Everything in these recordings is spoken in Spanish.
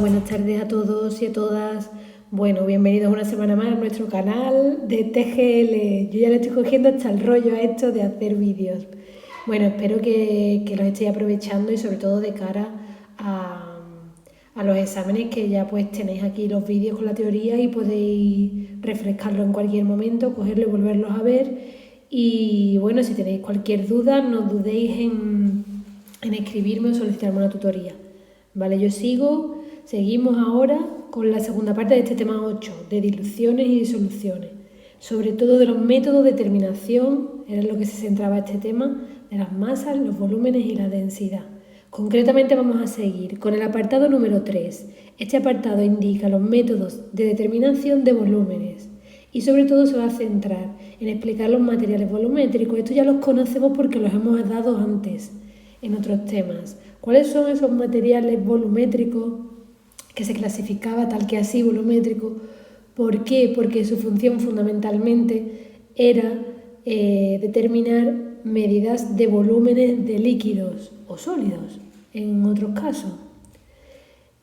buenas tardes a todos y a todas. Bueno, bienvenidos una semana más a nuestro canal de TGL. Yo ya le estoy cogiendo hasta el rollo a esto de hacer vídeos. Bueno, espero que los estéis aprovechando y sobre todo de cara a los exámenes, que ya pues tenéis aquí los vídeos con la teoría y podéis refrescarlo en cualquier momento, cogerlo y volverlos a ver. Y bueno, si tenéis cualquier duda, no dudéis en escribirme o solicitarme una tutoría. Vale, seguimos ahora con la segunda parte de este tema 8, de diluciones y disoluciones. Sobre todo de los métodos de determinación, era en lo que se centraba este tema, de las masas, los volúmenes y la densidad. Concretamente vamos a seguir con el apartado número 3. Este apartado indica los métodos de determinación de volúmenes y sobre todo se va a centrar en explicar los materiales volumétricos. Esto ya los conocemos porque los hemos dado antes en otros temas. ¿Cuáles son esos materiales volumétricos que se clasificaba tal que así volumétrico? ¿Por qué? Porque su función fundamentalmente era determinar medidas de volúmenes de líquidos o sólidos, en otros casos.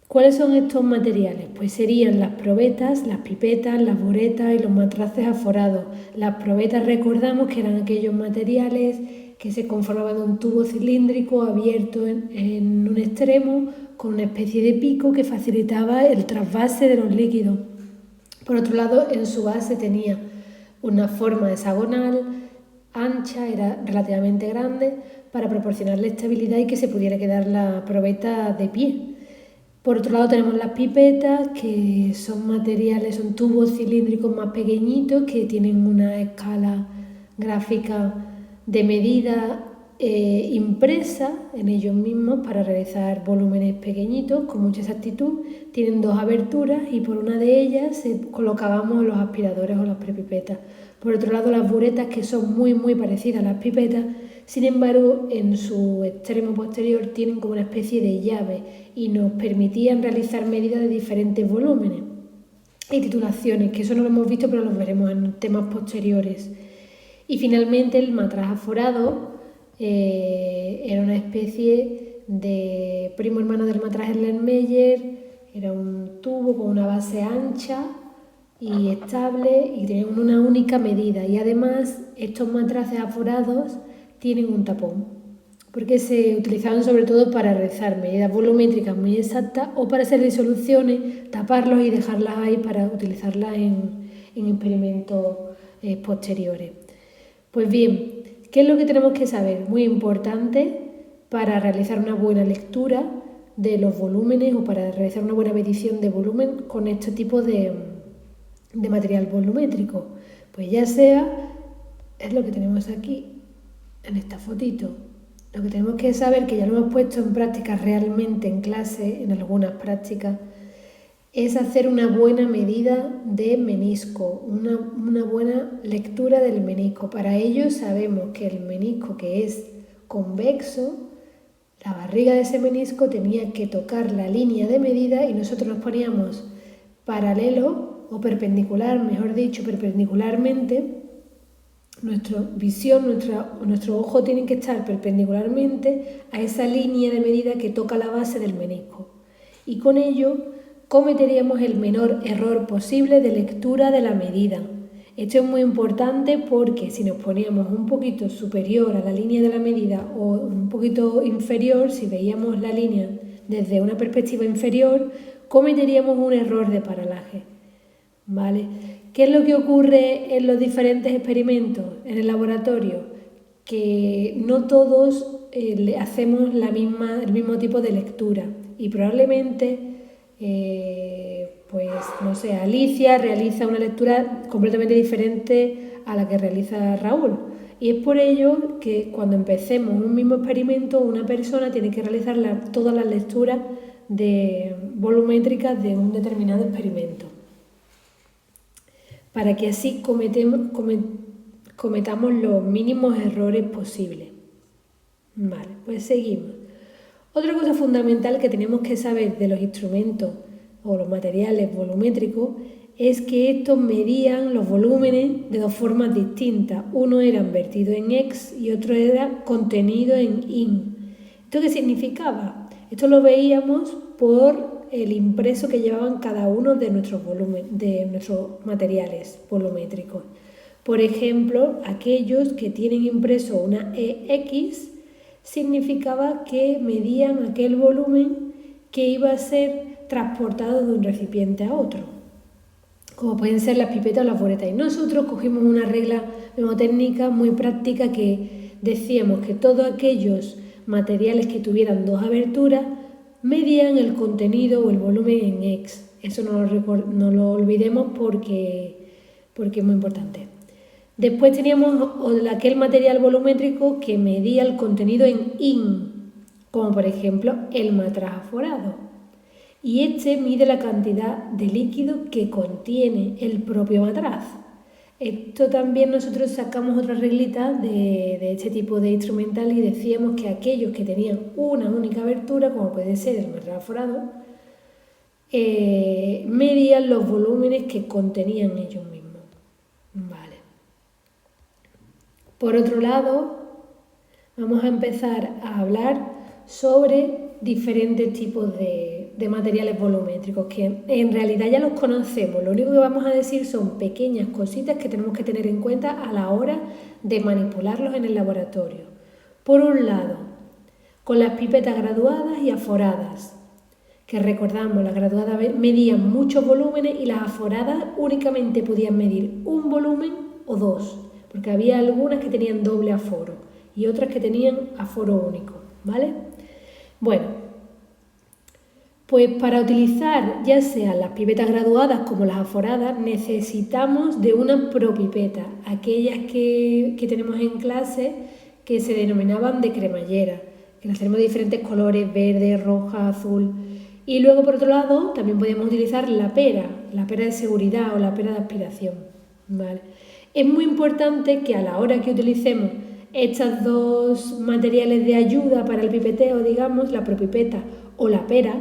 ¿Cuáles son estos materiales? Pues serían las probetas, las pipetas, las buretas y los matraces aforados. Las probetas, recordamos que eran aquellos materiales que se conformaban de un tubo cilíndrico abierto en un extremo con una especie de pico que facilitaba el trasvase de los líquidos. Por otro lado, en su base tenía una forma hexagonal, ancha, era relativamente grande, para proporcionarle estabilidad y que se pudiera quedar la probeta de pie. Por otro lado tenemos las pipetas, que son materiales, son tubos cilíndricos más pequeñitos que tienen una escala gráfica de medida impresa en ellos mismos para realizar volúmenes pequeñitos con mucha exactitud. Tienen dos aberturas y por una de ellas colocábamos los aspiradores o las prepipetas. Por otro lado, las buretas, que son muy parecidas a las pipetas, sin embargo en su extremo posterior tienen como una especie de llave y nos permitían realizar medidas de diferentes volúmenes y titulaciones, que eso no lo hemos visto pero lo veremos en temas posteriores. Y finalmente el matraz aforado era una especie de primo hermano del matraz Erlenmeyer. Era un tubo con una base ancha y estable y tenía una única medida, y además estos matraces aforados tienen un tapón porque se utilizaban sobre todo para realizar medidas volumétricas muy exactas o para hacer disoluciones, taparlos y dejarlas ahí para utilizarlas en experimentos posteriores. Pues bien, ¿qué es lo que tenemos que saber? Muy importante para realizar una buena lectura de los volúmenes o para realizar una buena medición de volumen con este tipo de material volumétrico. Pues ya sea, es lo que tenemos aquí en esta fotito. Lo que tenemos que saber, que ya lo hemos puesto en práctica realmente en clase, en algunas prácticas, es hacer una buena medida de menisco, una buena lectura del menisco. Para ello sabemos que el menisco, que es convexo, la barriga de ese menisco tenía que tocar la línea de medida y nosotros nos poníamos paralelo o perpendicular, mejor dicho, perpendicularmente. Nuestra visión, nuestro ojo tiene que estar perpendicularmente a esa línea de medida que toca la base del menisco. Y con ello cometeríamos el menor error posible de lectura de la medida. Esto es muy importante porque si nos poníamos un poquito superior a la línea de la medida o un poquito inferior, si veíamos la línea desde una perspectiva inferior, cometeríamos un error de paralaje. ¿Vale? ¿Qué es lo que ocurre en los diferentes experimentos en el laboratorio? Que no todos hacemos el mismo tipo de lectura y probablemente, pues no sé, Alicia realiza una lectura completamente diferente a la que realiza Raúl. Y es por ello que cuando empecemos un mismo experimento, una persona tiene que realizar todas las lecturas volumétricas de un determinado experimento, para que así cometamos los mínimos errores posibles. Vale, pues seguimos. Otra cosa fundamental que tenemos que saber de los instrumentos o los materiales volumétricos es que estos medían los volúmenes de dos formas distintas. Uno era vertido en X y otro era contenido en IN. ¿Esto qué significaba? Esto lo veíamos por el impreso que llevaban cada uno de nuestros materiales volumétricos. Por ejemplo, aquellos que tienen impreso una EX significaba que medían aquel volumen que iba a ser transportado de un recipiente a otro, como pueden ser las pipetas o las buretas. Y nosotros cogimos una regla mnemotécnica muy práctica que decíamos que todos aquellos materiales que tuvieran dos aberturas medían el contenido o el volumen en X. Eso no lo olvidemos porque es muy importante. Después teníamos aquel material volumétrico que medía el contenido en IN, como por ejemplo el matraz aforado. Y este mide la cantidad de líquido que contiene el propio matraz. Esto también nosotros sacamos otra reglita de este tipo de instrumental y decíamos que aquellos que tenían una única abertura, como puede ser el matraz aforado, medían los volúmenes que contenían ellos mismos. Vale. Por otro lado, vamos a empezar a hablar sobre diferentes tipos de materiales volumétricos, que en realidad ya los conocemos. Lo único que vamos a decir son pequeñas cositas que tenemos que tener en cuenta a la hora de manipularlos en el laboratorio. Por un lado, con las pipetas graduadas y aforadas, que recordamos, las graduadas medían muchos volúmenes y las aforadas únicamente podían medir un volumen o dos, porque había algunas que tenían doble aforo y otras que tenían aforo único, ¿vale? Bueno, pues para utilizar ya sean las pipetas graduadas como las aforadas necesitamos de una propipeta, aquellas que tenemos en clase que se denominaban de cremallera, que las tenemos de diferentes colores, verde, roja, azul. Y luego por otro lado también podemos utilizar la pera de seguridad o la pera de aspiración, ¿vale? Es muy importante que a la hora que utilicemos estos dos materiales de ayuda para el pipeteo, digamos, la propipeta o la pera,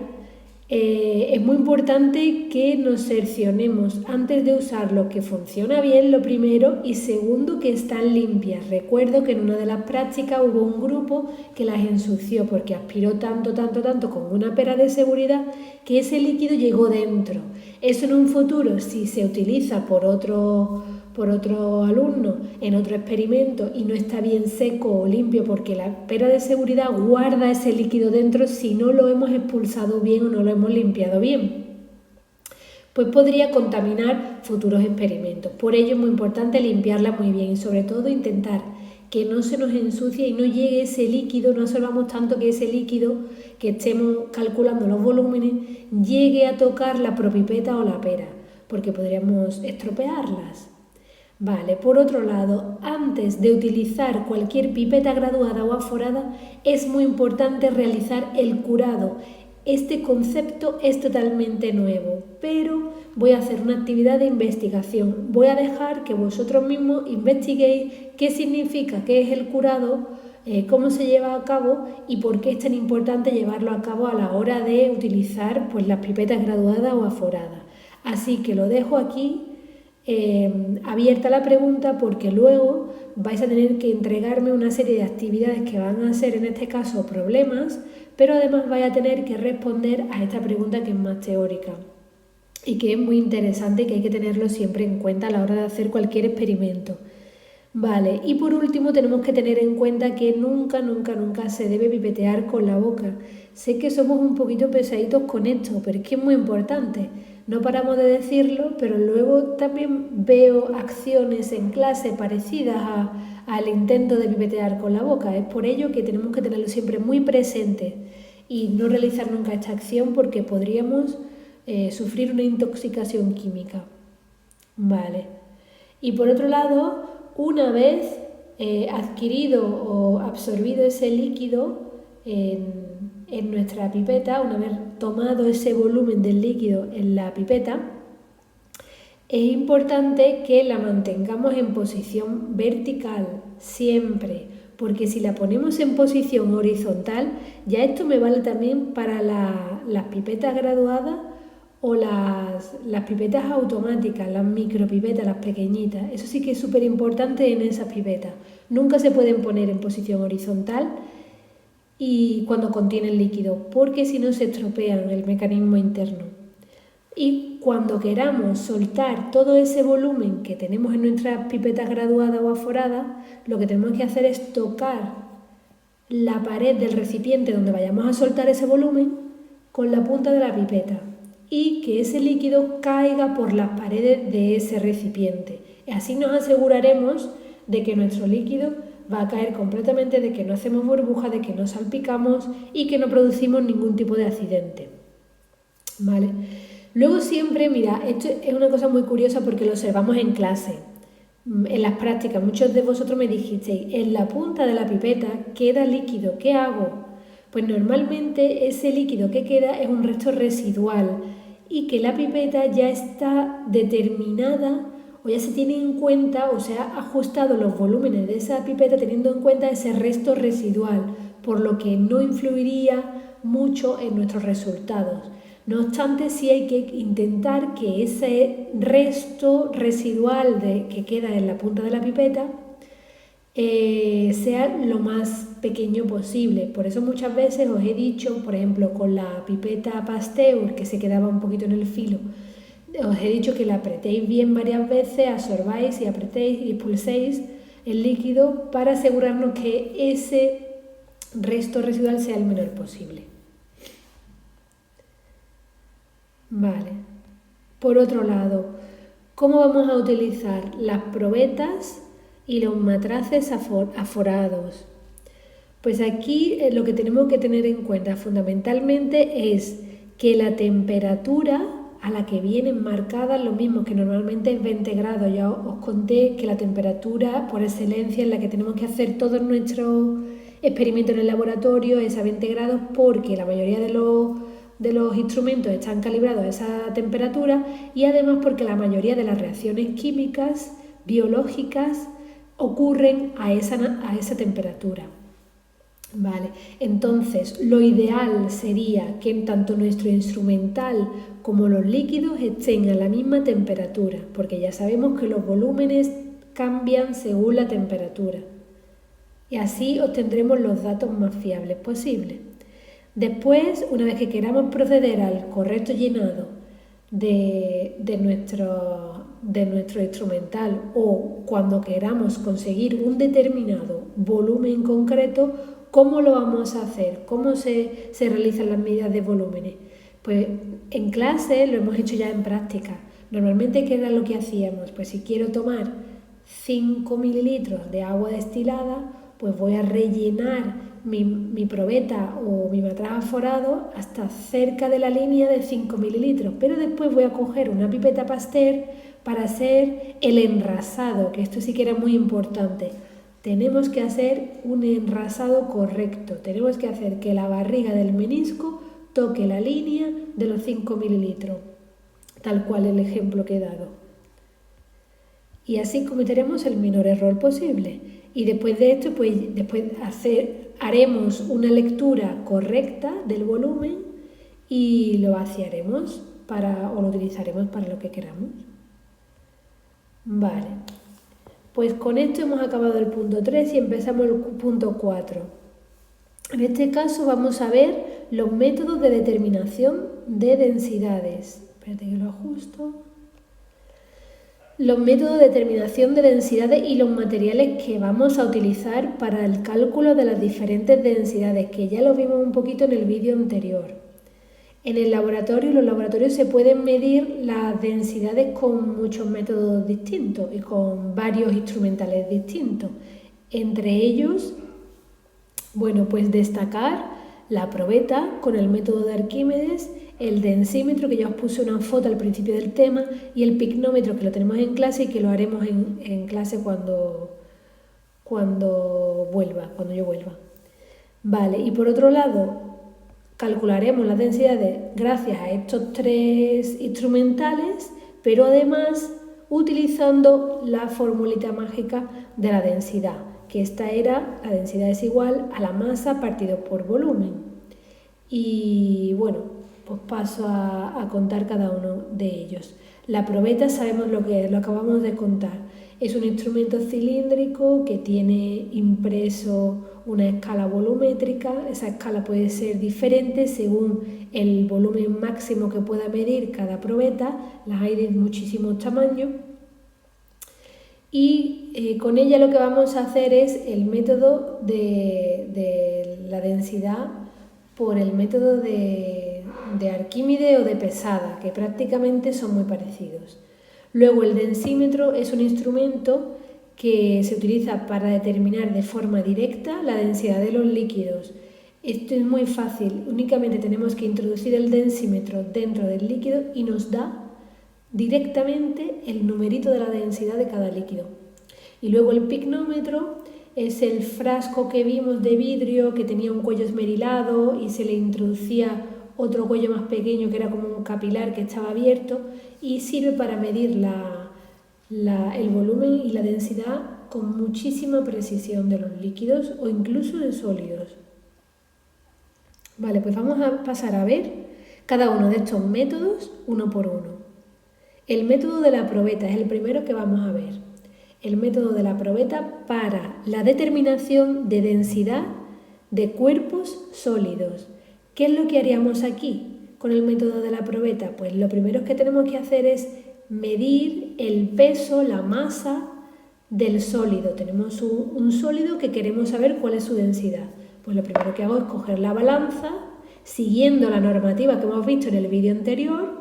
es muy importante que nos cercionemos antes de usarlo que funciona bien, lo primero, y segundo, que están limpias. Recuerdo que en una de las prácticas hubo un grupo que las ensució porque aspiró tanto con una pera de seguridad que ese líquido llegó dentro. Eso en un futuro, si se utiliza por otro alumno en otro experimento y no está bien seco o limpio porque la pera de seguridad guarda ese líquido dentro si no lo hemos expulsado bien o no lo hemos limpiado bien, pues podría contaminar futuros experimentos. Por ello es muy importante limpiarla muy bien y sobre todo intentar que no se nos ensucie y no llegue ese líquido, no absorbamos tanto que ese líquido que estemos calculando los volúmenes llegue a tocar la propipeta o la pera, porque podríamos estropearlas. Vale, por otro lado, antes de utilizar cualquier pipeta graduada o aforada, es muy importante realizar el curado. Este concepto es totalmente nuevo, pero voy a hacer una actividad de investigación. Voy a dejar que vosotros mismos investiguéis qué significa, qué es el curado, cómo se lleva a cabo y por qué es tan importante llevarlo a cabo a la hora de utilizar pues, las pipetas graduadas o aforadas. Así que lo dejo aquí. Abierta la pregunta porque luego vais a tener que entregarme una serie de actividades que van a ser en este caso problemas, pero además vais a tener que responder a esta pregunta que es más teórica y que es muy interesante y que hay que tenerlo siempre en cuenta a la hora de hacer cualquier experimento. Vale, y por último tenemos que tener en cuenta que nunca se debe pipetear con la boca. Sé que somos un poquito pesaditos con esto, pero es que es muy importante. No paramos de decirlo, pero luego también veo acciones en clase parecidas al intento de pipetear con la boca. Es por ello que tenemos que tenerlo siempre muy presente y no realizar nunca esta acción porque podríamos sufrir una intoxicación química. Vale. Y por otro lado, una vez adquirido o absorbido ese líquido en nuestra pipeta, una vez tomado ese volumen del líquido en la pipeta, es importante que la mantengamos en posición vertical siempre, porque si la ponemos en posición horizontal, ya esto me vale también para las pipetas graduadas o las pipetas automáticas, las micropipetas, las pequeñitas. Eso sí que es súper importante en esas pipetas. Nunca se pueden poner en posición horizontal y cuando contienen líquido, porque si no se estropean el mecanismo interno. Y cuando queramos soltar todo ese volumen que tenemos en nuestras pipetas graduadas o aforadas, lo que tenemos que hacer es tocar la pared del recipiente donde vayamos a soltar ese volumen con la punta de la pipeta y que ese líquido caiga por las paredes de ese recipiente. Y así nos aseguraremos de que nuestro líquido va a caer completamente, de que no hacemos burbujas, de que no salpicamos y que no producimos ningún tipo de accidente. ¿Vale? Luego siempre, mira, esto es una cosa muy curiosa porque lo observamos en clase, en las prácticas. Muchos de vosotros me dijisteis, en la punta de la pipeta queda líquido, ¿qué hago? Pues normalmente ese líquido que queda es un resto residual y que la pipeta ya está determinada o ya se tiene en cuenta o se ha ajustado los volúmenes de esa pipeta teniendo en cuenta ese resto residual, por lo que no influiría mucho en nuestros resultados. No obstante, sí hay que intentar que ese resto residual que queda en la punta de la pipeta sea lo más pequeño posible. Por eso muchas veces os he dicho, por ejemplo, con la pipeta Pasteur, que se quedaba un poquito en el filo, os he dicho que la apretéis bien varias veces, absorbáis y apretéis y expulséis el líquido para asegurarnos que ese resto residual sea el menor posible. Vale. Por otro lado, ¿cómo vamos a utilizar las probetas y los matraces aforados? Pues aquí lo que tenemos que tener en cuenta fundamentalmente es que la temperatura a la que vienen marcadas, lo mismo que normalmente es 20 grados. Ya os conté que la temperatura por excelencia en la que tenemos que hacer todos nuestros experimentos en el laboratorio es a 20 grados porque la mayoría de los instrumentos están calibrados a esa temperatura y además porque la mayoría de las reacciones químicas, biológicas, ocurren a esa temperatura. Vale, entonces lo ideal sería que tanto nuestro instrumental como los líquidos estén a la misma temperatura, porque ya sabemos que los volúmenes cambian según la temperatura y así obtendremos los datos más fiables posibles. Después, una vez que queramos proceder al correcto llenado de nuestro instrumental o cuando queramos conseguir un determinado volumen concreto, ¿cómo lo vamos a hacer? ¿Cómo se realizan las medidas de volúmenes? Pues en clase lo hemos hecho ya en práctica. Normalmente, ¿qué era lo que hacíamos? Pues si quiero tomar 5 mililitros de agua destilada, pues voy a rellenar mi probeta o mi matraz aforado hasta cerca de la línea de 5 mililitros, pero después voy a coger una pipeta Pasteur para hacer el enrasado, que esto sí que era muy importante. Tenemos que hacer un enrasado correcto, tenemos que hacer que la barriga del menisco toque la línea de los 5 mililitros, tal cual el ejemplo que he dado. Y así cometeremos el menor error posible. Y después de esto, pues haremos una lectura correcta del volumen y lo vaciaremos o lo utilizaremos para lo que queramos. Vale, pues con esto hemos acabado el punto 3 y empezamos el punto 4. En este caso vamos a ver los métodos de determinación de densidades. Espérate que lo ajusto. Los métodos de determinación de densidades y los materiales que vamos a utilizar para el cálculo de las diferentes densidades, que ya lo vimos un poquito en el vídeo anterior. En el laboratorio, en los laboratorios se pueden medir las densidades con muchos métodos distintos y con varios instrumentales distintos. Entre ellos, bueno, pues destacar la probeta con el método de Arquímedes, el densímetro, que ya os puse una foto al principio del tema, y el picnómetro, que lo tenemos en clase y que lo haremos en clase cuando yo vuelva. Vale, y por otro lado, calcularemos las densidades gracias a estos 3 instrumentales, pero además utilizando la formulita mágica de la densidad, que esta era, la densidad es igual a la masa partido por volumen. Y bueno, pues paso a contar cada uno de ellos. La probeta sabemos lo que es, lo acabamos de contar. Es un instrumento cilíndrico que tiene impreso una escala volumétrica. Esa escala puede ser diferente según el volumen máximo que pueda medir cada probeta. Las hay de muchísimos tamaños. Y con ella lo que vamos a hacer es el método de la densidad por el método de Arquímedes o de Pesada, que prácticamente son muy parecidos. Luego el densímetro es un instrumento que se utiliza para determinar de forma directa la densidad de los líquidos. Esto es muy fácil, únicamente tenemos que introducir el densímetro dentro del líquido y nos da directamente el numerito de la densidad de cada líquido. Y luego el picnómetro es el frasco que vimos de vidrio que tenía un cuello esmerilado y se le introducía otro cuello más pequeño que era como un capilar que estaba abierto y sirve para medir el volumen y la densidad con muchísima precisión de los líquidos o incluso de sólidos. Vale, pues vamos a pasar a ver cada uno de estos métodos uno por uno. El método de la probeta es el primero que vamos a ver. El método de la probeta para la determinación de densidad de cuerpos sólidos. ¿Qué es lo que haríamos aquí con el método de la probeta? Pues lo primero que tenemos que hacer es medir el peso, la masa del sólido. Tenemos un sólido que queremos saber cuál es su densidad. Pues lo primero que hago es coger la balanza, siguiendo la normativa que hemos visto en el vídeo anterior,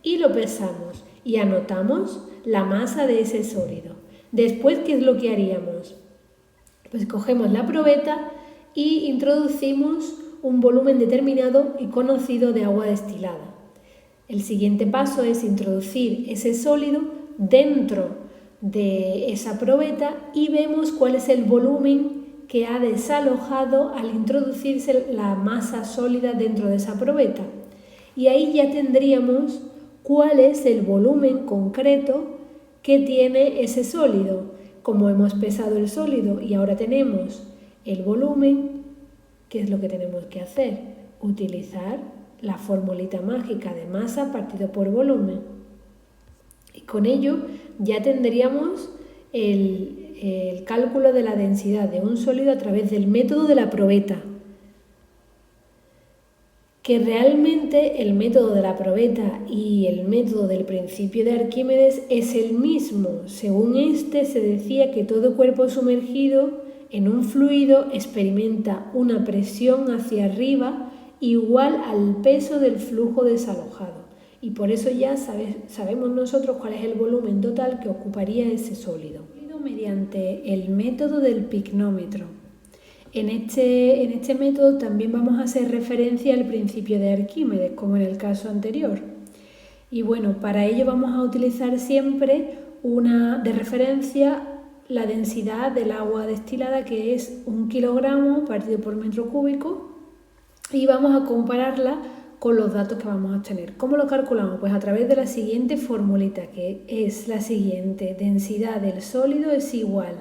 y lo pesamos y anotamos la masa de ese sólido. Después, ¿qué es lo que haríamos? Pues cogemos la probeta y introducimos un volumen determinado y conocido de agua destilada. El siguiente paso es introducir ese sólido dentro de esa probeta y vemos cuál es el volumen que ha desalojado al introducirse la masa sólida dentro de esa probeta. Y ahí ya tendríamos cuál es el volumen concreto que tiene ese sólido. Como hemos pesado el sólido y ahora tenemos el volumen, ¿qué es lo que tenemos que hacer? Utilizar la formulita mágica de masa partido por volumen. Y con ello ya tendríamos el cálculo de la densidad de un sólido a través del método de la probeta. Que realmente el método de la probeta y el método del principio de Arquímedes es el mismo. Según este se decía que todo cuerpo sumergido en un fluido experimenta una presión hacia arriba igual al peso del flujo desalojado. Y por eso ya sabemos nosotros cuál es el volumen total que ocuparía ese sólido. Mediante el método del picnómetro. En este método también vamos a hacer referencia al principio de Arquímedes, como en el caso anterior. Y bueno, para ello vamos a utilizar siempre de referencia la densidad del agua destilada, que es 1 kilogramo partido por metro cúbico, y vamos a compararla con los datos que vamos a obtener. ¿Cómo lo calculamos? Pues a través de la siguiente formulita, que es la siguiente: densidad del sólido es igual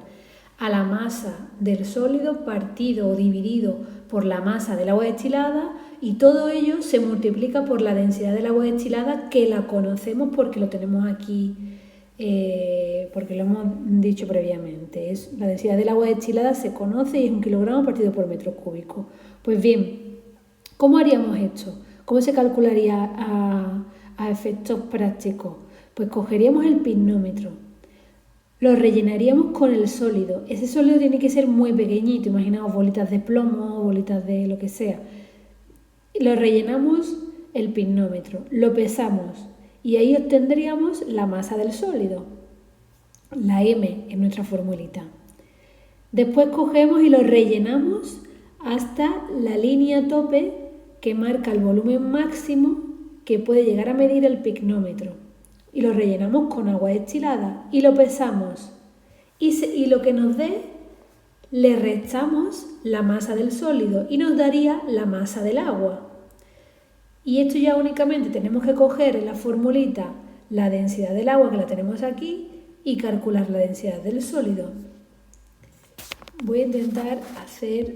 a la masa del sólido partido o dividido por la masa del agua destilada, y todo ello se multiplica por la densidad del agua destilada, que la conocemos porque lo tenemos aquí, porque lo hemos dicho previamente. La densidad del agua destilada se conoce y es 1 kilogramo partido por metro cúbico. Pues bien, ¿cómo haríamos esto? ¿Cómo se calcularía a efectos prácticos? Pues cogeríamos el picnómetro, lo rellenaríamos con el sólido. Ese sólido tiene que ser muy pequeñito, imaginaos bolitas de plomo, bolitas de lo que sea. Lo rellenamos el picnómetro, lo pesamos y ahí obtendríamos la masa del sólido, la M en nuestra formulita. Después cogemos y lo rellenamos hasta la línea tope que marca el volumen máximo que puede llegar a medir el picnómetro, y lo rellenamos con agua destilada y lo pesamos, y lo que nos dé le restamos la masa del sólido y nos daría la masa del agua. Y esto ya únicamente tenemos que coger en la formulita la densidad del agua, que la tenemos aquí, y calcular la densidad del sólido. Voy a intentar hacer,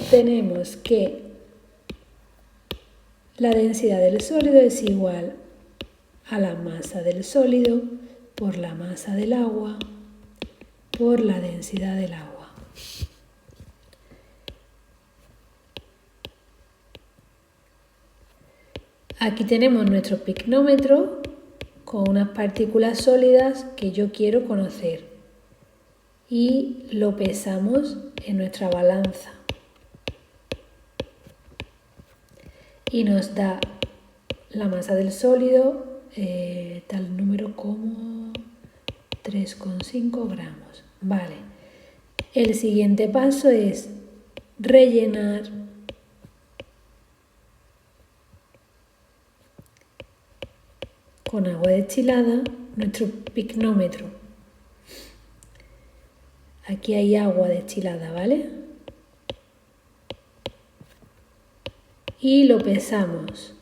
tenemos que la densidad del sólido es igual a la masa del sólido por la masa del agua por la densidad del agua. Aquí tenemos nuestro picnómetro con unas partículas sólidas que yo quiero conocer y lo pesamos en nuestra balanza y nos da la masa del sólido, tal número como 3,5 gramos. Vale. El siguiente paso es rellenar con agua destilada nuestro picnómetro. Aquí hay agua destilada, ¿vale? Y lo pesamos.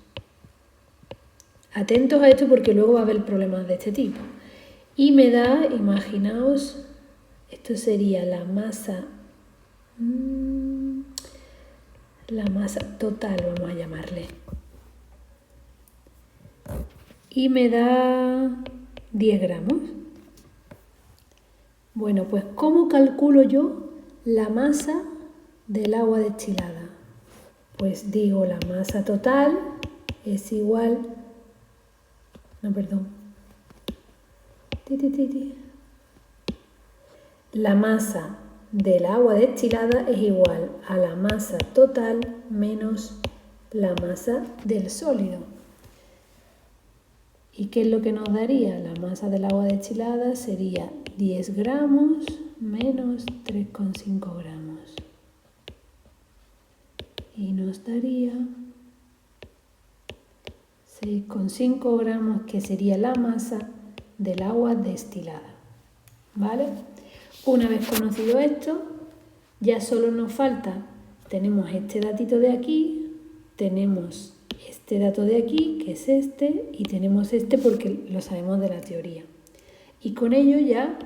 Atentos a esto porque luego va a haber problemas de este tipo. Y me da, imaginaos, esto sería la masa total, vamos a llamarle. Y me da 10 gramos. Bueno, pues ¿cómo calculo yo la masa del agua destilada? Pues digo, la masa total es igual... No, perdón. La masa del agua destilada es igual a la masa total menos la masa del sólido. ¿Y qué es lo que nos daría? La masa del agua destilada sería 10 gramos menos 3,5 gramos. Y nos daría 6,5 gramos, que sería la masa del agua destilada. ¿Vale? Una vez conocido esto, ya solo nos falta, tenemos este datito de aquí, tenemos este dato de aquí, que es este, y tenemos este porque lo sabemos de la teoría. Y con ello ya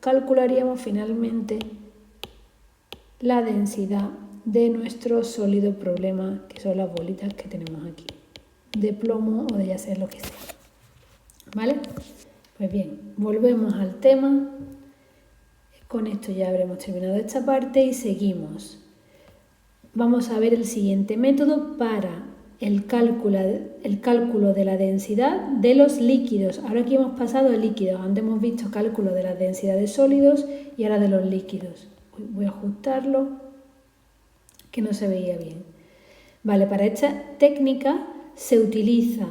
calcularíamos finalmente la densidad de nuestro sólido problema, que son las bolitas que tenemos aquí, de plomo o de ya sea lo que sea. ¿Vale? Pues bien, volvemos al tema. Con esto ya habremos terminado esta parte y seguimos. Vamos a ver el siguiente método para el cálculo de la densidad de los líquidos. Ahora aquí hemos pasado a líquidos. Antes hemos visto cálculo de la densidad de sólidos y ahora de los líquidos. Voy a ajustarlo, que no se veía bien. Vale, para esta técnica se utiliza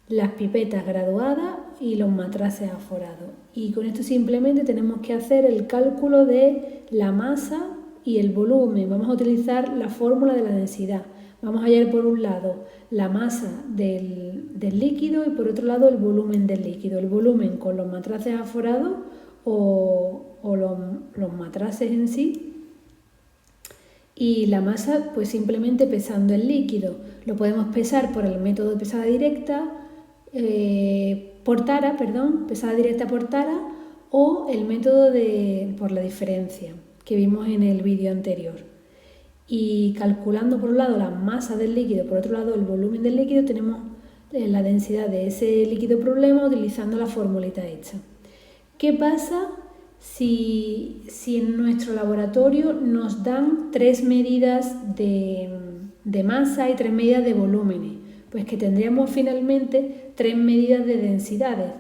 las pipetas graduadas y los matraces aforados. Y con esto simplemente tenemos que hacer el cálculo de la masa y el volumen. Vamos a utilizar la fórmula de la densidad. Vamos a hallar por un lado la masa del líquido y por otro lado el volumen del líquido. El volumen con los matraces aforados o los matraces en sí. Y la masa, pues simplemente pesando el líquido. Lo podemos pesar por el método de pesada directa, pesada directa por tara, o el método por la diferencia que vimos en el vídeo anterior. Y calculando por un lado la masa del líquido, por otro lado el volumen del líquido, tenemos la densidad de ese líquido problema utilizando la formulita hecha. ¿Qué pasa si en nuestro laboratorio nos dan 3 medidas de masa y 3 medidas de volúmenes? Pues que tendríamos finalmente 3 medidas de densidades.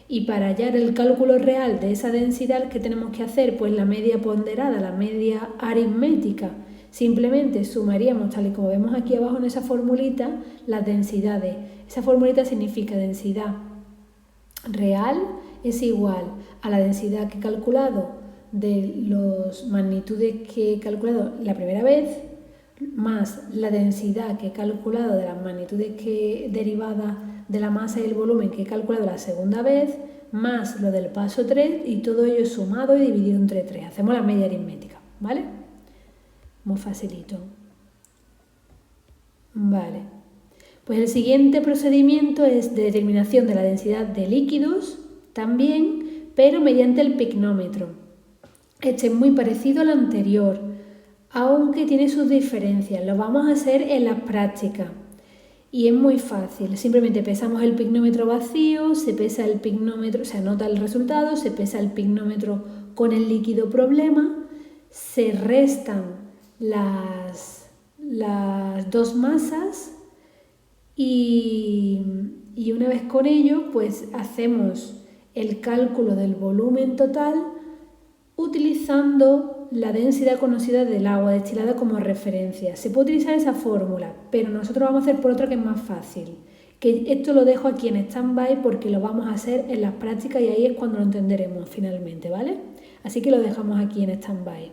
Y para hallar el cálculo real de esa densidad, ¿qué tenemos que hacer? Pues la media ponderada, la media aritmética. Simplemente sumaríamos, tal y como vemos aquí abajo en esa formulita, las densidades. Esa formulita significa densidad real es igual a la densidad que he calculado de las magnitudes que he calculado la primera vez, más la densidad que he calculado de las magnitudes derivadas de la masa y el volumen que he calculado la segunda vez, más lo del paso 3 y todo ello sumado y dividido entre 3. Hacemos la media aritmética, ¿vale? Muy facilito. Vale. Pues el siguiente procedimiento es de determinación de la densidad de líquidos también, pero mediante el picnómetro. Este es muy parecido al anterior, aunque tiene sus diferencias. Lo vamos a hacer en las prácticas y es muy fácil. Simplemente pesamos el picnómetro vacío, se pesa el picnómetro, se anota el resultado, se pesa el picnómetro con el líquido problema se restan las dos masas y una vez con ello, pues hacemos el cálculo del volumen total utilizando la densidad conocida del agua destilada como referencia. Se puede utilizar esa fórmula, pero nosotros vamos a hacer por otra que es más fácil. Que esto lo dejo aquí en stand-by porque lo vamos a hacer en las prácticas y ahí es cuando lo entenderemos finalmente, ¿vale? Así que lo dejamos aquí en stand-by.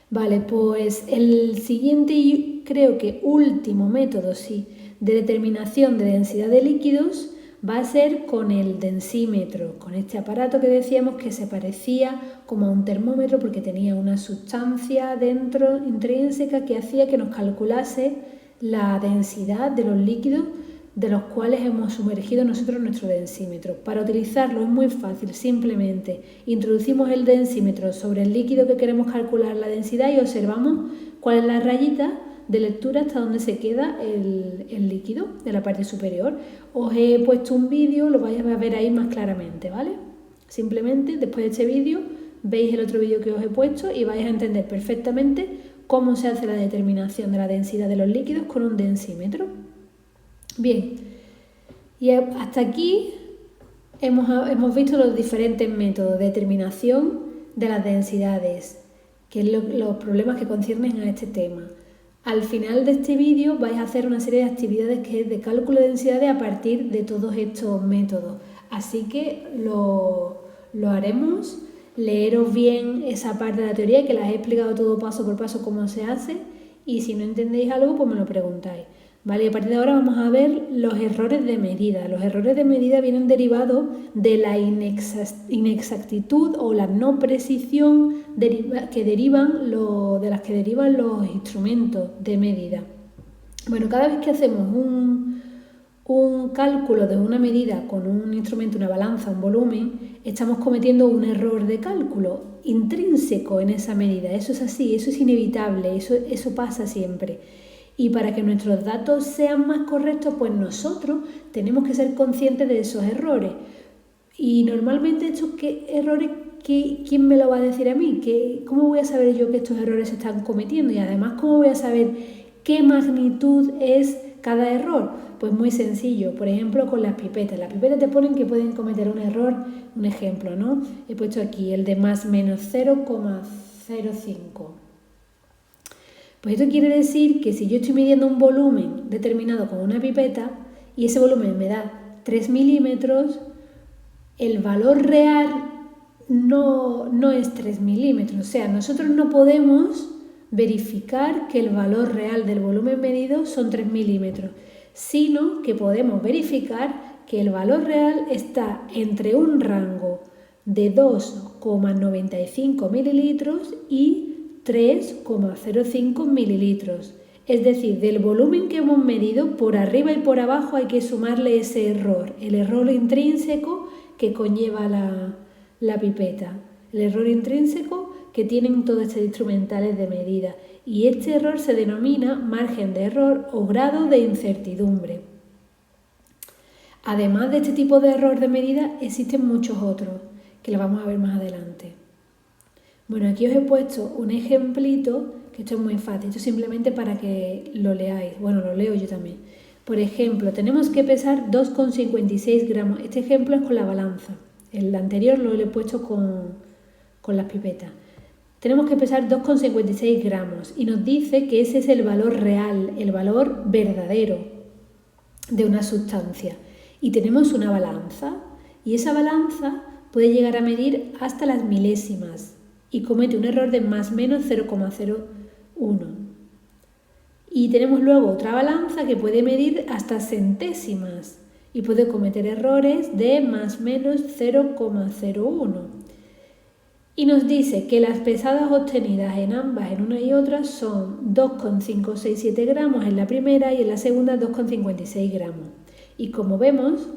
Vale, pues el siguiente y creo que último método, sí, de determinación de densidad de líquidos va a ser con el densímetro, con este aparato que decíamos que se parecía como a un termómetro porque tenía una sustancia dentro intrínseca que hacía que nos calculase la densidad de los líquidos de los cuales hemos sumergido nosotros nuestro densímetro. Para utilizarlo es muy fácil, simplemente introducimos el densímetro sobre el líquido que queremos calcular la densidad y observamos cuál es la rayita de lectura hasta donde se queda el líquido de la parte superior. Os he puesto un vídeo, lo vais a ver ahí más claramente, ¿vale? Simplemente después de este vídeo veis el otro vídeo que os he puesto y vais a entender perfectamente cómo se hace la determinación de la densidad de los líquidos con un densímetro. Bien, y hasta aquí hemos visto los diferentes métodos de determinación de las densidades, que es los problemas que conciernen a este tema. Al final de este vídeo vais a hacer una serie de actividades que es de cálculo de densidades a partir de todos estos métodos. Así que lo haremos, leeros bien esa parte de la teoría que las he explicado todo paso por paso cómo se hace y si no entendéis algo pues me lo preguntáis. Vale, y a partir de ahora vamos a ver los errores de medida. Los errores de medida vienen derivados de la inexactitud o la no precisión de las que derivan los instrumentos de medida. Bueno, cada vez que hacemos un cálculo de una medida con un instrumento, una balanza, un volumen, estamos cometiendo un error de cálculo intrínseco en esa medida. Eso es así, eso es inevitable, eso pasa siempre. Y para que nuestros datos sean más correctos, pues nosotros tenemos que ser conscientes de esos errores. Y normalmente estos errores, ¿quién me lo va a decir a mí? ¿Cómo voy a saber yo que estos errores se están cometiendo? Y además, ¿cómo voy a saber qué magnitud es cada error? Pues muy sencillo, por ejemplo con las pipetas. Las pipetas te ponen que pueden cometer un error, un ejemplo, ¿no? He puesto aquí el de más menos 0,05. Pues esto quiere decir que si yo estoy midiendo un volumen determinado con una pipeta y ese volumen me da 3 milímetros, el valor real no es 3 milímetros. O sea, nosotros no podemos verificar que el valor real del volumen medido son 3 milímetros, sino que podemos verificar que el valor real está entre un rango de 2,95 mililitros y 3,05 mililitros. Es decir, del volumen que hemos medido, por arriba y por abajo hay que sumarle ese error, el error intrínseco que conlleva la pipeta, el error intrínseco que tienen todos estos instrumentales de medida. Y este error se denomina margen de error o grado de incertidumbre. Además de este tipo de error de medida, existen muchos otros, que los vamos a ver más adelante. Bueno, aquí os he puesto un ejemplito, que esto es muy fácil, esto es simplemente para que lo leáis. Bueno, lo leo yo también. Por ejemplo, tenemos que pesar 2,56 gramos. Este ejemplo es con la balanza. El anterior lo he puesto con las pipetas. Tenemos que pesar 2,56 gramos y nos dice que ese es el valor real, el valor verdadero de una sustancia. Y tenemos una balanza y esa balanza puede llegar a medir hasta las milésimas y comete un error de más o menos 0,01. Y tenemos luego otra balanza que puede medir hasta centésimas y puede cometer errores de más o menos 0,01. Y nos dice que las pesadas obtenidas en ambas, en una y otra, son 2,567 gramos en la primera y en la segunda 2,56 gramos. Y como vemos,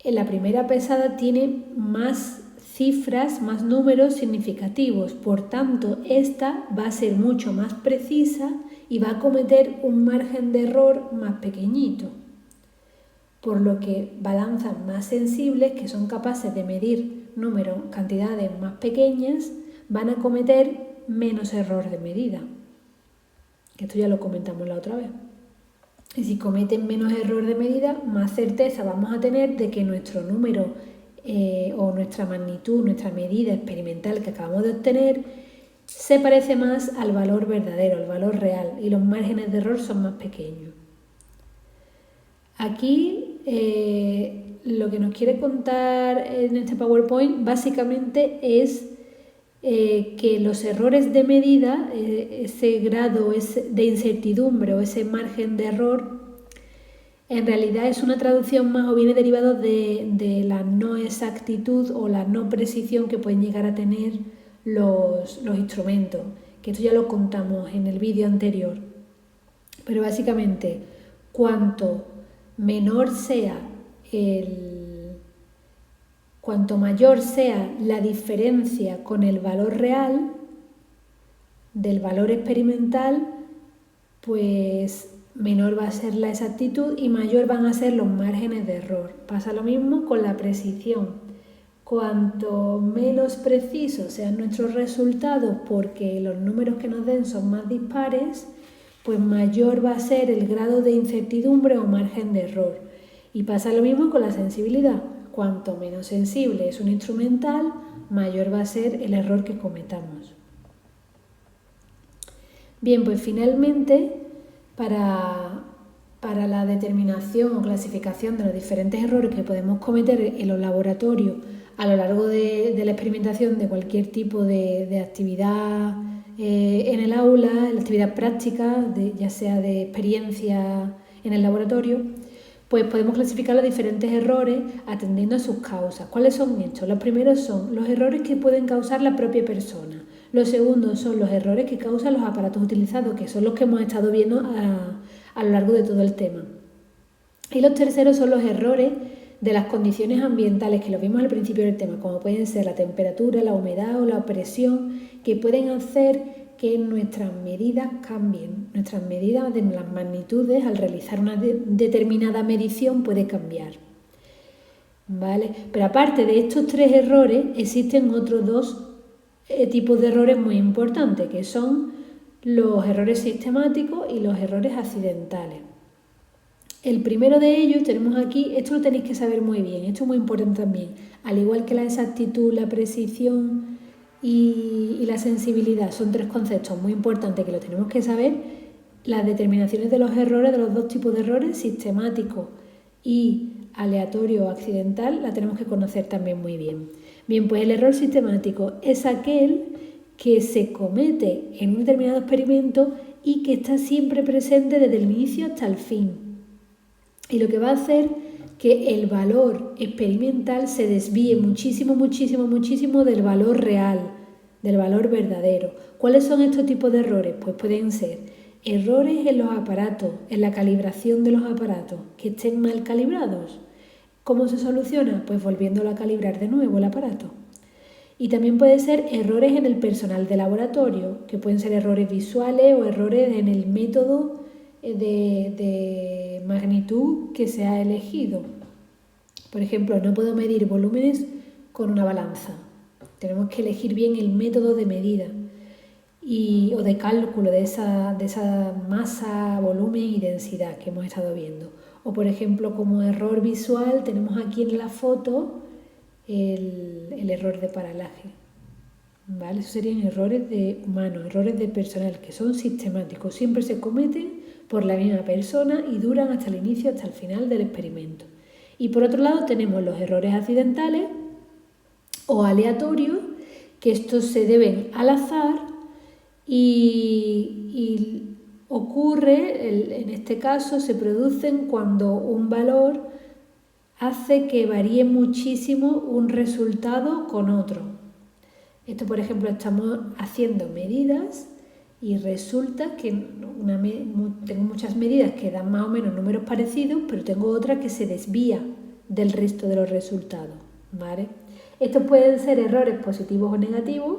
la primera pesada tiene más cifras, más números significativos. Por tanto, esta va a ser mucho más precisa y va a cometer un margen de error más pequeñito. Por lo que balanzas más sensibles, que son capaces de medir números, cantidades más pequeñas, van a cometer menos error de medida. Que esto ya lo comentamos la otra vez. Y si cometen menos error de medida, más certeza vamos a tener de que nuestro número o nuestra magnitud, nuestra medida experimental que acabamos de obtener, se parece más al valor verdadero, al valor real, y los márgenes de error son más pequeños. Aquí lo que nos quiere contar en este PowerPoint básicamente es que los errores de medida, ese grado de incertidumbre o ese margen de error, en realidad es una traducción más o viene derivado de la no exactitud o la no precisión que pueden llegar a tener los instrumentos, que esto ya lo contamos en el vídeo anterior. Pero básicamente, cuanto mayor sea la diferencia con el valor real del valor experimental, pues menor va a ser la exactitud y mayor van a ser los márgenes de error. Pasa lo mismo con la precisión. Cuanto menos precisos sean nuestros resultados porque los números que nos den son más dispares, pues mayor va a ser el grado de incertidumbre o margen de error. Y pasa lo mismo con la sensibilidad. Cuanto menos sensible es un instrumental, mayor va a ser el error que cometamos. Bien, pues finalmente, para la determinación o clasificación de los diferentes errores que podemos cometer en los laboratorios a lo largo de la experimentación de cualquier tipo de actividad en el aula, en la actividad práctica, ya sea de experiencia en el laboratorio, pues podemos clasificar los diferentes errores atendiendo a sus causas. ¿Cuáles son estos? Los primeros son los errores que pueden causar la propia persona. Los segundos son los errores que causan los aparatos utilizados, que son los que hemos estado viendo a lo largo de todo el tema. Y los terceros son los errores de las condiciones ambientales, que lo vimos al principio del tema, como pueden ser la temperatura, la humedad o la presión, que pueden hacer que nuestras medidas cambien. Nuestras medidas de las magnitudes al realizar una determinada medición puede cambiar. ¿Vale? Pero aparte de estos tres errores, existen otros dos tipos de errores muy importantes, que son los errores sistemáticos y los errores accidentales. El primero de ellos tenemos aquí, esto lo tenéis que saber muy bien, esto es muy importante también, al igual que la exactitud, la precisión y la sensibilidad, son tres conceptos muy importantes que lo tenemos que saber. Las determinaciones de los errores, de los dos tipos de errores, sistemático y aleatorio o accidental, la tenemos que conocer también muy bien. Bien, pues el error sistemático es aquel que se comete en un determinado experimento y que está siempre presente desde el inicio hasta el fin. Y lo que va a hacer que el valor experimental se desvíe muchísimo del valor real, del valor verdadero. ¿Cuáles son estos tipos de errores? Pues pueden ser errores en los aparatos, en la calibración de los aparatos, que estén mal calibrados. ¿Cómo se soluciona? Pues volviéndolo a calibrar de nuevo el aparato. Y también puede ser errores en el personal de laboratorio, que pueden ser errores visuales o errores en el método de magnitud que se ha elegido. Por ejemplo, no puedo medir volúmenes con una balanza. Tenemos que elegir bien el método de medida o de cálculo de esa masa, volumen y densidad que hemos estado viendo. O por ejemplo, como error visual, tenemos aquí en la foto el error de paralaje. ¿Vale? Esos serían errores de humanos, errores de personal, que son sistemáticos, siempre se cometen por la misma persona y duran hasta el inicio, hasta el final del experimento. Y por otro lado tenemos los errores accidentales o aleatorios, que estos se deben al azar y ocurre, en este caso se producen cuando un valor hace que varíe muchísimo un resultado con otro. Esto, por ejemplo, estamos haciendo medidas y resulta que tengo muchas medidas que dan más o menos números parecidos, pero tengo otra que se desvía del resto de los resultados, ¿vale? Estos pueden ser errores positivos o negativos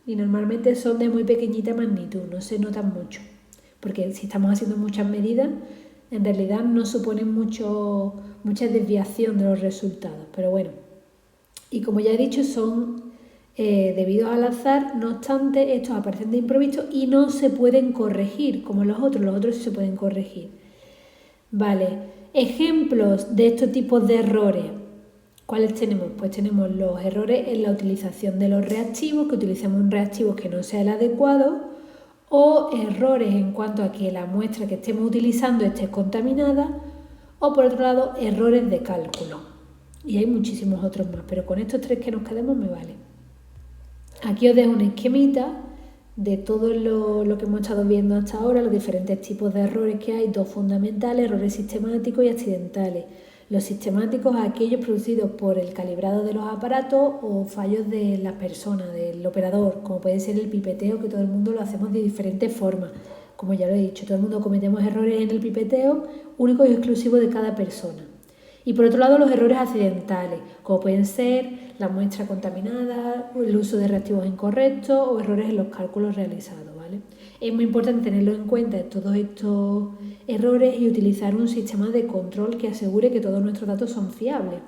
y normalmente son de muy pequeñita magnitud, no se notan mucho, porque si estamos haciendo muchas medidas, en realidad no suponen mucha desviación de los resultados, pero bueno. Y como ya he dicho, son debidos al azar, no obstante, estos aparecen de improviso y no se pueden corregir, como los otros sí se pueden corregir. Vale, ejemplos de estos tipos de errores. ¿Cuáles tenemos? Pues tenemos los errores en la utilización de los reactivos, que utilicemos un reactivo que no sea el adecuado, o errores en cuanto a que la muestra que estemos utilizando esté contaminada, o por otro lado, errores de cálculo. Y hay muchísimos otros más, pero con estos 3 que nos quedemos me vale. Aquí os dejo un esquemita de todo lo que hemos estado viendo hasta ahora, los diferentes tipos de errores que hay, 2 fundamentales, errores sistemáticos y accidentales. Los sistemáticos, aquellos producidos por el calibrado de los aparatos o fallos de la persona, del operador, como puede ser el pipeteo, que todo el mundo lo hacemos de diferentes formas. Como ya lo he dicho, todo el mundo cometemos errores en el pipeteo, únicos y exclusivos de cada persona. Y por otro lado, los errores accidentales, como pueden ser la muestra contaminada, el uso de reactivos incorrectos o errores en los cálculos realizados, ¿vale? Es muy importante tenerlo en cuenta todos estos errores y utilizar un sistema de control que asegure que todos nuestros datos son fiables.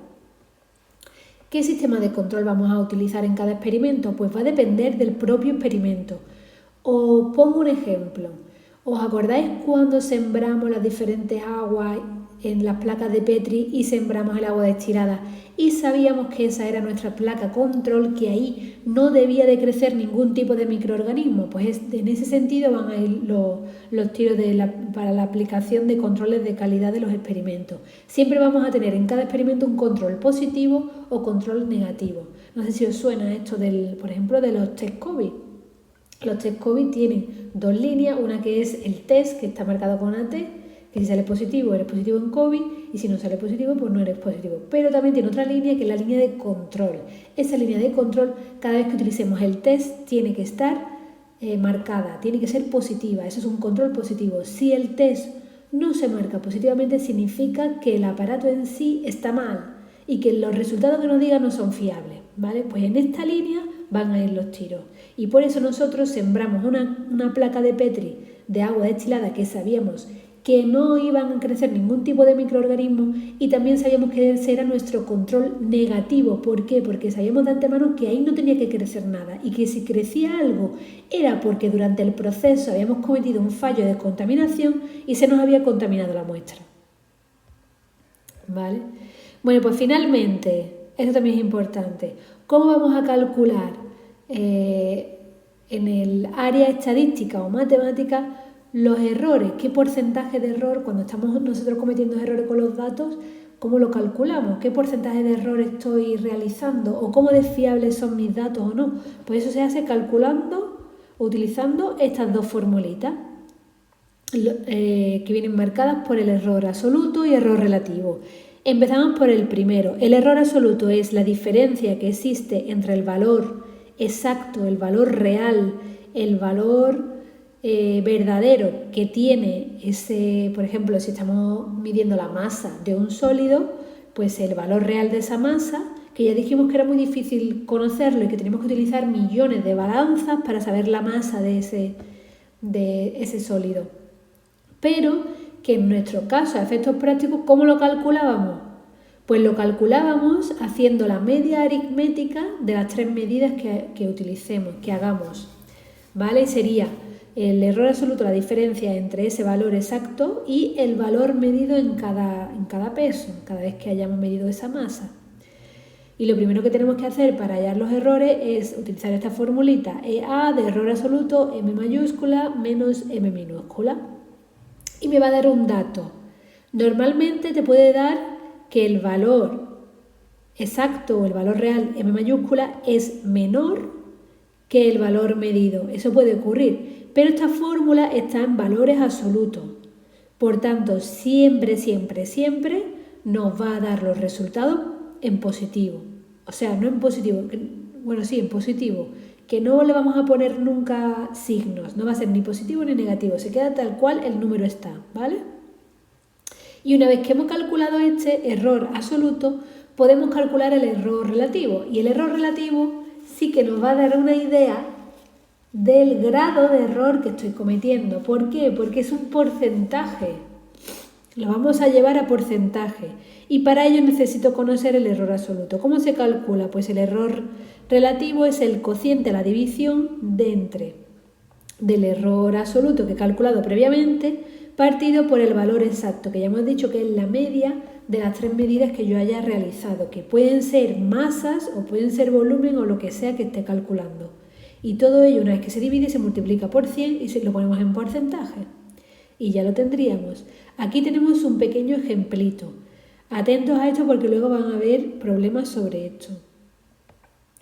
¿Qué sistema de control vamos a utilizar en cada experimento? Pues va a depender del propio experimento. Os pongo un ejemplo. ¿Os acordáis cuando sembramos las diferentes aguas en las placas de Petri y sembramos el agua destilada y sabíamos que esa era nuestra placa control, que ahí no debía de crecer ningún tipo de microorganismo? Pues en ese sentido van a ir los tiros para la aplicación de controles de calidad de los experimentos. Siempre vamos a tener en cada experimento un control positivo o control negativo. No sé si os suena esto por ejemplo, de los test COVID. Los test COVID tienen 2 líneas, una que es el test, que está marcado con AT, que si sale positivo eres positivo en COVID y si no sale positivo pues no eres positivo. Pero también tiene otra línea que es la línea de control. Esa línea de control, cada vez que utilicemos el test, tiene que estar marcada, tiene que ser positiva. Eso es un control positivo. Si el test no se marca positivamente, significa que el aparato en sí está mal y que los resultados que nos digan no son fiables, ¿vale? Pues en esta línea van a ir los tiros. Y por eso nosotros sembramos una placa de Petri de agua destilada que sabíamos que no iban a crecer ningún tipo de microorganismo y también sabíamos que ese era nuestro control negativo. ¿Por qué? Porque sabíamos de antemano que ahí no tenía que crecer nada y que si crecía algo era porque durante el proceso habíamos cometido un fallo de contaminación y se nos había contaminado la muestra. ¿Vale? Bueno, pues finalmente, esto también es importante, ¿cómo vamos a calcular en el área estadística o matemática los errores? ¿Qué porcentaje de error, cuando estamos nosotros cometiendo errores con los datos, cómo lo calculamos? ¿Qué porcentaje de error estoy realizando? ¿O cómo de fiables son mis datos o no? Pues eso se hace calculando, utilizando estas 2 formulitas que vienen marcadas por el error absoluto y error relativo. Empezamos por el primero. El error absoluto es la diferencia que existe entre el valor exacto, el valor real, el valor verdadero que tiene ese, por ejemplo, si estamos midiendo la masa de un sólido, pues el valor real de esa masa, que ya dijimos que era muy difícil conocerlo y que tenemos que utilizar millones de balanzas para saber la masa de ese sólido. Pero que en nuestro caso, a efectos prácticos, ¿cómo lo calculábamos? Pues lo calculábamos haciendo la media aritmética de las 3 medidas que utilicemos, que hagamos, ¿vale? Y sería el error absoluto, la diferencia entre ese valor exacto y el valor medido en cada peso, cada vez que hayamos medido esa masa. Y lo primero que tenemos que hacer para hallar los errores es utilizar esta formulita, EA de error absoluto, M mayúscula menos M minúscula. Y me va a dar un dato. Normalmente te puede dar que el valor exacto o el valor real, M mayúscula, es menor que el valor medido. Eso puede ocurrir. Pero esta fórmula está en valores absolutos. Por tanto, siempre nos va a dar los resultados en positivo. O sea, no en positivo, bueno, sí, en positivo, que no le vamos a poner nunca signos, no va a ser ni positivo ni negativo, se queda tal cual el número está, ¿vale? Y una vez que hemos calculado este error absoluto, podemos calcular el error relativo. Y el error relativo sí que nos va a dar una idea del grado de error que estoy cometiendo. ¿Por qué? Porque es un porcentaje. Lo vamos a llevar a porcentaje y para ello necesito conocer el error absoluto. ¿Cómo se calcula? Pues el error relativo es el cociente a la división del error absoluto que he calculado previamente partido por el valor exacto, que ya hemos dicho que es la media de las 3 medidas que yo haya realizado, que pueden ser masas o pueden ser volumen o lo que sea que esté calculando. Y todo ello, una vez que se divide, se multiplica por 100 y lo ponemos en porcentaje. Y ya lo tendríamos. Aquí tenemos un pequeño ejemplito. Atentos a esto porque luego van a haber problemas sobre esto.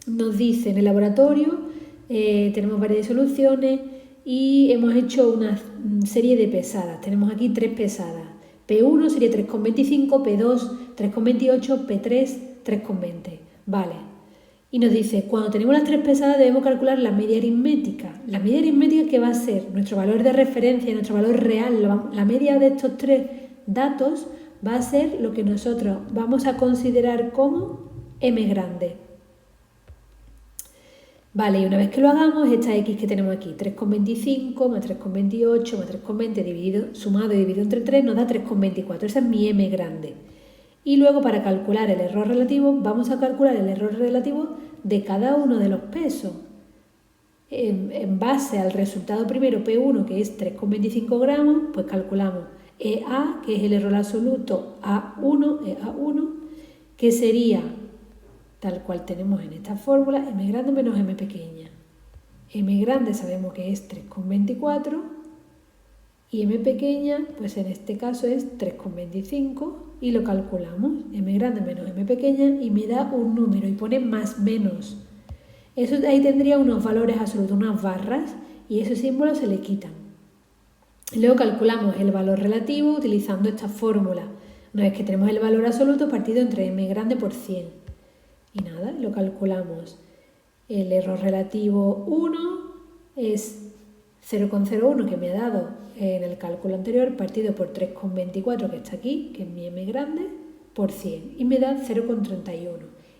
Nos dice en el laboratorio, tenemos varias soluciones y hemos hecho una serie de pesadas. Tenemos aquí 3 pesadas. P1 sería 3,25, P2 3,28, P3 3,20. Vale. Y nos dice, cuando tenemos las 3 pesadas debemos calcular la media aritmética. La media aritmética que va a ser nuestro valor de referencia, nuestro valor real, la media de estos 3 datos va a ser lo que nosotros vamos a considerar como m grande. Vale, y una vez que lo hagamos, esta x que tenemos aquí, 3,25 más 3,28 más 3,20 sumado y dividido entre 3 nos da 3,24. Esa es mi m grande. Y luego para calcular el error relativo, vamos a calcular el error relativo de cada uno de los pesos. En base al resultado primero, P1, que es 3,25 gramos, pues calculamos EA, que es el error absoluto, A1, que sería, tal cual tenemos en esta fórmula, m grande menos m pequeña. M grande sabemos que es 3,24 y m pequeña, pues en este caso es 3,25 y lo calculamos, m grande menos m pequeña, y me da un número y pone más menos. Eso ahí tendría unos valores absolutos, unas barras, y esos símbolos se le quitan. Luego calculamos el valor relativo utilizando esta fórmula. Una vez que tenemos el valor absoluto partido entre m grande por 100. Y nada, lo calculamos. El error relativo 1 es 0,01 que me ha dado en el cálculo anterior partido por 3,24 que está aquí, que es mi m grande, por 100. Y me da 0,31.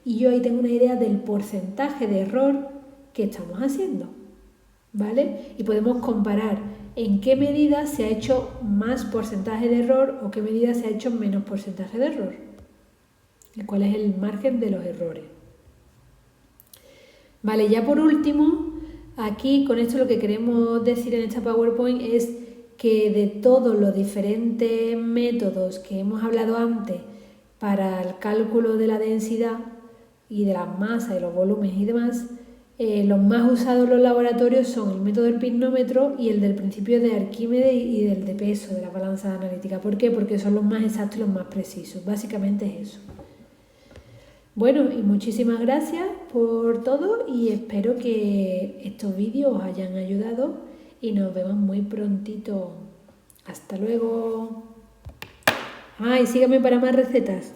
Y yo ahí tengo una idea del porcentaje de error que estamos haciendo. ¿Vale? Y podemos comparar en qué medida se ha hecho más porcentaje de error o qué medida se ha hecho menos porcentaje de error. Y cuál es el margen de los errores. Vale, ya por último, aquí con esto lo que queremos decir en esta PowerPoint es que de todos los diferentes métodos que hemos hablado antes para el cálculo de la densidad y de las masas y los volúmenes y demás, los más usados en los laboratorios son el método del pignómetro y el del principio de Arquímedes y del de peso, de la balanza analítica. ¿Por qué? Porque son los más exactos y los más precisos. Básicamente es eso. Bueno, y muchísimas gracias por todo y espero que estos vídeos os hayan ayudado y nos vemos muy prontito. Hasta luego. Y síganme para más recetas.